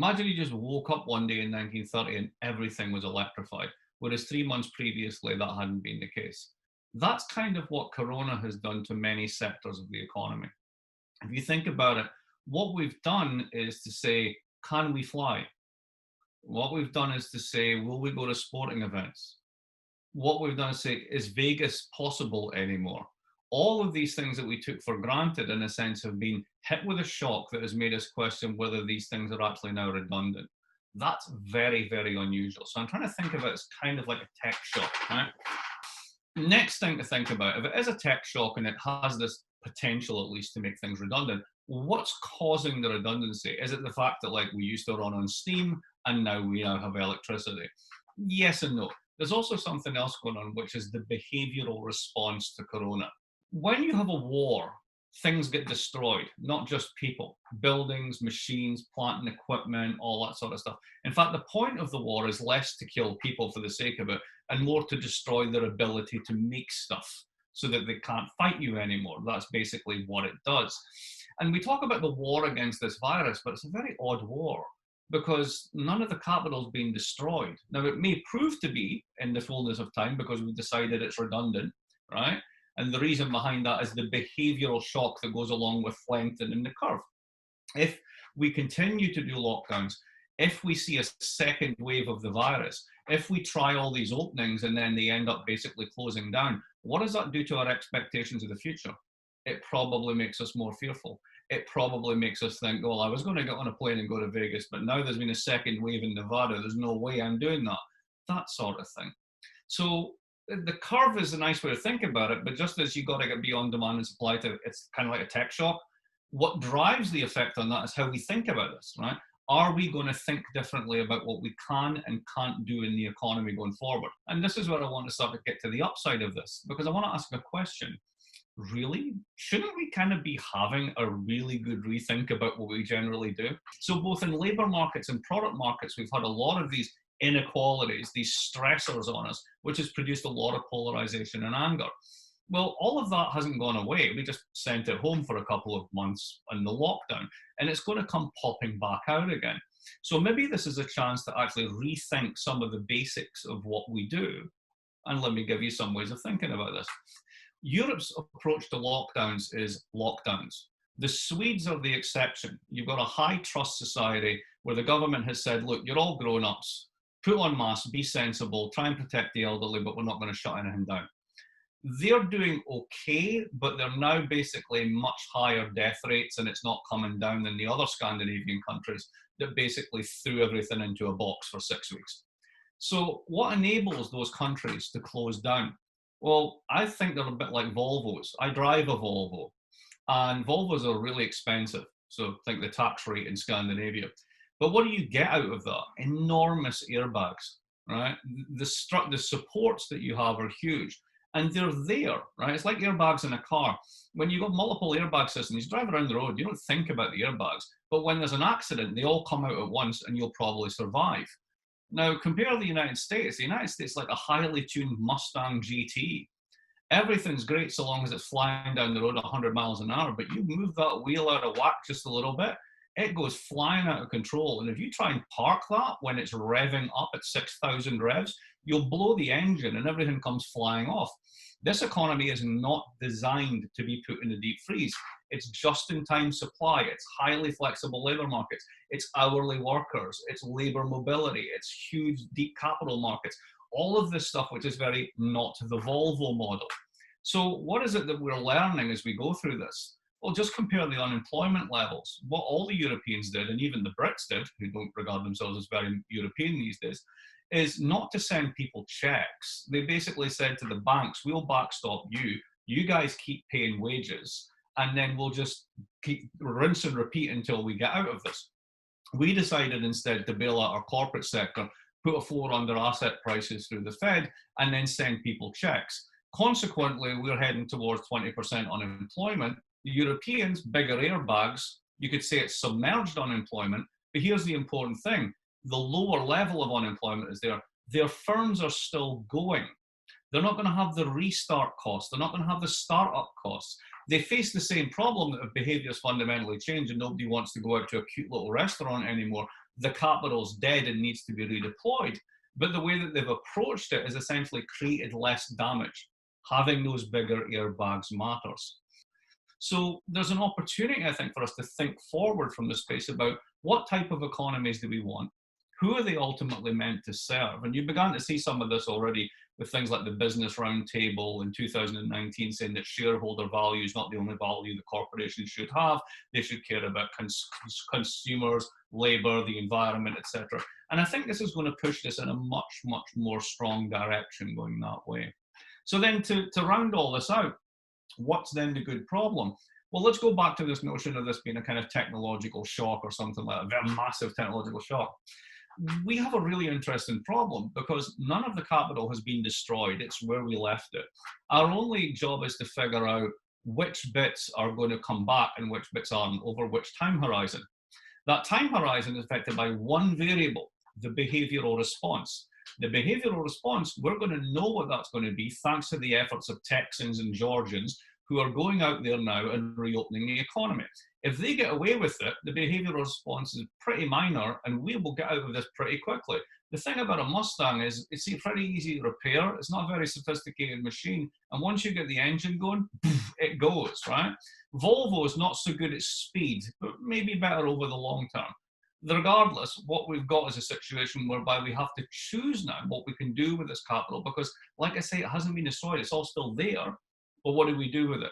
Imagine you just woke up one day in 1930 and everything was electrified, whereas 3 months previously that hadn't been the case. That's kind of what Corona has done to many sectors of the economy. If you think about it, what we've done is to say, can we fly? What we've done is to say, will we go to sporting events? What we've done is say, is Vegas possible anymore? All of these things that we took for granted, in a sense, have been hit with a shock that has made us question whether these things are actually now redundant. That's very, very unusual. So I'm trying to think of it as kind of like a tech shock, right? Next thing to think about, if it is a tech shock and it has this potential at least to make things redundant, what's causing the redundancy? Is it the fact that like we used to run on steam and now we now have electricity? Yes and no. There's also something else going on, which is the behavioral response to Corona. When you have a war, things get destroyed, not just people, buildings, machines, plant and equipment, all that sort of stuff. In fact, the point of the war is less to kill people for the sake of it and more to destroy their ability to make stuff so that they can't fight you anymore. That's basically what it does. And we talk about the war against this virus, but it's a very odd war because none of the capital's been destroyed. Now, it may prove to be in the fullness of time because we've decided it's redundant, right? And the reason behind that is the behavioral shock that goes along with lengthening the curve. If we continue to do lockdowns, if we see a second wave of the virus, if we try all these openings and then they end up basically closing down, what does that do to our expectations of the future? It probably makes us more fearful. It probably makes us think, well, I was going to get on a plane and go to Vegas, but now there's been a second wave in Nevada. There's no way I'm doing that. That sort of thing. So the curve is a nice way to think about it, but just as you got to get beyond demand and supply to, it's kind of like a tech shock. What drives the effect on that is how we think about this, right? Are we going to think differently about what we can and can't do in the economy going forward? And this is where I want to start to get to the upside of this, because I want to ask a question. Really? Shouldn't we kind of be having a really good rethink about what we generally do? So both in labor markets and product markets, we've had a lot of these inequalities, these stressors on us, which has produced a lot of polarization and anger. Well, all of that hasn't gone away. We just sent it home for a couple of months in the lockdown, and it's going to come popping back out again. So maybe this is a chance to actually rethink some of the basics of what we do. And let me give you some ways of thinking about this. Europe's approach to lockdowns is lockdowns. The Swedes are the exception. You've got a high trust society where the government has said, look, you're all grown-ups. Put on masks, be sensible, try and protect the elderly, but we're not going to shut anything down. They're doing okay, but they're now basically much higher death rates, and it's not coming down than the other Scandinavian countries that basically threw everything into a box for 6 weeks. So what enables those countries to close down? Well, I think they're a bit like Volvos. I drive a Volvo, and Volvos are really expensive. So think the tax rate in Scandinavia. But what do you get out of that? Enormous airbags, right? The supports that you have are huge. And they're there, right? It's like airbags in a car. When you've got multiple airbag systems, you drive around the road, you don't think about the airbags. But when there's an accident, they all come out at once and you'll probably survive. Now, compare the United States. The United States is like a highly tuned Mustang GT. Everything's great so long as it's flying down the road 100 miles an hour, but you move that wheel out of whack just a little bit, it goes flying out of control. And if you try and park that when it's revving up at 6,000 revs, you'll blow the engine and everything comes flying off. This economy is not designed to be put in a deep freeze. It's just-in-time supply. It's highly flexible labor markets. It's hourly workers. It's labor mobility. It's huge, deep capital markets. All of this stuff, which is very not the Volvo model. So what is it that we're learning as we go through this? Well, just compare the unemployment levels. What all the Europeans did, and even the Brits did, who don't regard themselves as very European these days, is not to send people checks. They basically said to the banks, we'll backstop you. You guys keep paying wages, and then we'll just keep rinse and repeat until we get out of this. We decided instead to bail out our corporate sector, put a floor under asset prices through the Fed, and then send people checks. Consequently, we're heading towards 20% unemployment. The Europeans, bigger airbags, you could say it's submerged unemployment, but here's the important thing. The lower level of unemployment is there. Their firms are still going. They're not going to have the restart costs. They're not going to have the startup costs. They face the same problem that if behaviors fundamentally change and nobody wants to go out to a cute little restaurant anymore, the capital's dead and needs to be redeployed. But the way that they've approached it has essentially created less damage. Having those bigger airbags matters. So there's an opportunity, I think, for us to think forward from this space about what type of economies do we want? Who are they ultimately meant to serve? And you began to see some of this already with things like the Business Roundtable in 2019 saying that shareholder value is not the only value the corporation should have. They should care about consumers, labor, the environment, etc. And I think this is going to push this in a much, much more strong direction going that way. So then to round all this out, what's then the good problem? Well, let's go back to this notion of this being a kind of technological shock or something like a very massive technological shock. We have a really interesting problem because none of the capital has been destroyed. It's where we left it. Our only job is to figure out which bits are going to come back and which bits aren't over which time horizon. That time horizon is affected by one variable, the behavioral response. The behavioral response, we're going to know what that's going to be thanks to the efforts of Texans and Georgians who are going out there now and reopening the economy. If they get away with it, the behavioral response is pretty minor and we will get out of this pretty quickly. The thing about a Mustang is it's pretty easy to repair. It's not a very sophisticated machine. And once you get the engine going, it goes, right? Volvo is not so good at speed, but maybe better over the long term. Regardless, what we've got is a situation whereby we have to choose now what we can do with this capital because, like I say, it hasn't been destroyed. It's all still there. But what do we do with it?